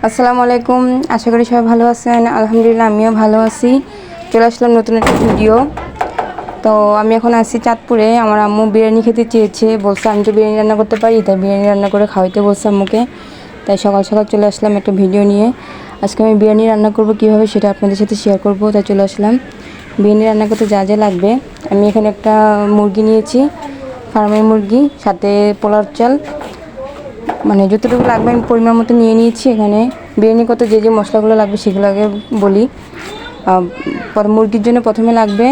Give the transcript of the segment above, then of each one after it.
আসসালামু আলাইকুম। আশা করি সবাই ভালো আছেন। আলহামদুলিল্লাহ আমিও ভালো আছি। চলে আসলাম নতুন একটা ভিডিও। তো আমি এখন আছি চাঁদপুরে। আমার আম্মু বিরিয়ানি খেতে চেয়েছে, বলছে আমি তো বিরিয়ানি রান্না করতে পারি, তাই বিরিয়ানি রান্না করে খাওয়াইতে বলছে আম্মুকে। তাই সকাল সকাল চলে আসলাম একটা ভিডিও নিয়ে। আজকে আমি বিরিয়ানি রান্না করব কীভাবে সেটা আপনাদের সাথে শেয়ার করব, তাই চলে আসলাম। বিরিয়ানি রান্না করতে যা যা লাগবে, আমি এখানে একটা মুরগি নিয়েছি, ফার্মের মুরগি, সাথে পোলার চাল, মানে যতটুকু লাগবে আমি পরিমাণ মতো নিয়ে নিয়েছি। এখানে বিরিয়ানি করতে যে যে মশলাগুলো লাগবে সেগুলো আগে বলি। মুরগির জন্য প্রথমে লাগবে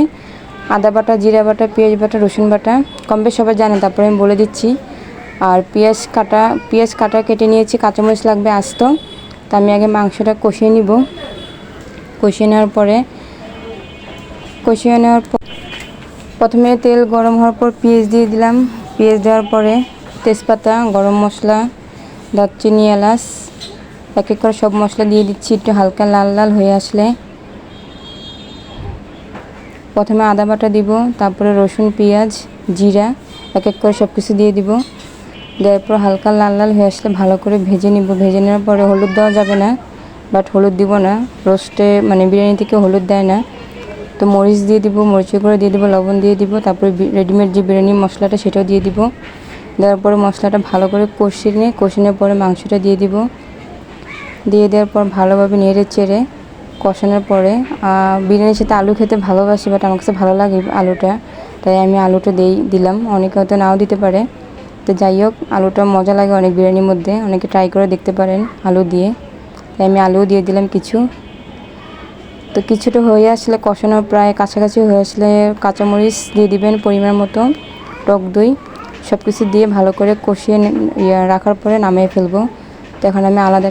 আদা বাটা, জিরা বাটা, পেঁয়াজ বাটা, রসুন বাটা, কম বেশ সবাই জানেন, তারপরে আমি বলে দিচ্ছি। আর পেঁয়াজ কাটা কেটে নিয়েছি, কাঁচামরিচ লাগবে আস্ত। তা আমি আগে মাংসটা কষিয়ে নিব। কষিয়ে নেওয়ার পর প্রথমে তেল গরম হওয়ার পর পেঁয়াজ দিয়ে দিলাম। পেঁয়াজ দেওয়ার পরে তেজপাতা, গরম মশলা, দারচিনি, এলাচ, এক এক করে সব মশলা দিয়ে দিচ্ছি। একটু হালকা লাল লাল হয়ে আসলে প্রথমে আদা বাটা দিব, তারপরে রসুন, পেঁয়াজ, জিরা এক এক করে সব কিছু দিয়ে দিব। দেওয়ার পর হালকা লাল লাল হয়ে আসলে ভালো করে ভেজে নিব। ভেজে নেওয়ার পরে হলুদ দেওয়া যাবে না, বাট হলুদ দিব না, রোস্টে মানে বিরিয়ানি থেকে হলুদ দেয় না। তো মরিচ দিয়ে দিব, মরিচের করে দিয়ে দিব, লবণ দিয়ে দিব, তারপরে রেডিমেড যে বিরিয়ানি মশলাটা সেটাও দিয়ে দিব। দেওয়ার পরে মশলাটা ভালো করে কষিয়ে পরে মাংসটা দিয়ে দিব। দিয়ে দেওয়ার পর ভালোভাবে নেড়ে চেড়ে কষানোর পরে বিরিয়ানির সাথে আলু খেতে ভালোবাসি, বাট আমার কাছে ভালো লাগে আলুটা, তাই আমি আলুটা দিলাম। অনেকে হয়তো নাও দিতে পারে, তো যাই হোক আলুটা মজা লাগে অনেক বিরিয়ানির মধ্যে, অনেকে ট্রাই করে দেখতে পারেন আলু দিয়ে। তাই আমি আলুও দিয়ে দিলাম কিছু। তো কিছুটা হয়ে আসলে কষানো প্রায় কাছাকাছি হয়ে আসলে কাঁচামরিচ দিয়ে দিবেন পরিমাণ মতো, টক দই, সব কিছু দিয়ে ভালো করে কষিয়ে রাখার পরে নামিয়ে ফেলবো। তো এখন আমি আলাদা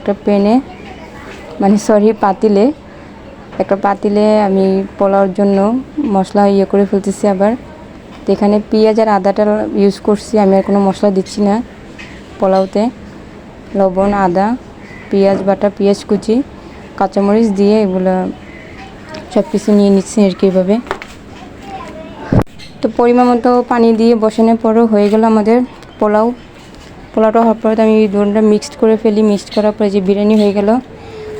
একটা পাতিলে আমি পোলাওর জন্য মশলা করে ফেলতেছি আবার। তো এখানে পেঁয়াজ আর আদাটা ইউজ করছি, আমি আর কোনো মশলা দিচ্ছি না পোলাওতে। লবণ, আদা, পেঁয়াজ বাটা, পেঁয়াজ কুচি, কাঁচামরিচ দিয়ে এগুলো সব কিছু নিয়ে নিচ্ছি আর কি এভাবে। তো পরিমাণ মতো পানি দিয়ে বসানোর পরও হয়ে গেল আমাদের পোলাওটা হওয়ার পরে আমি দুটোটা মিক্সড করে ফেলি। মিক্সড করার পরে যে বিরিয়ানি হয়ে গেল।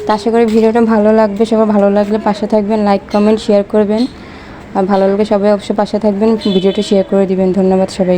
তা আশা করি ভিডিওটা ভালো লাগবে। সবার ভালো লাগলে পাশে থাকবেন, লাইক কমেন্ট শেয়ার করবেন, আর ভালো লাগলে সবাই অবশ্যই পাশে থাকবেন, ভিডিওটা শেয়ার করে দিবেন। ধন্যবাদ সবাইকে।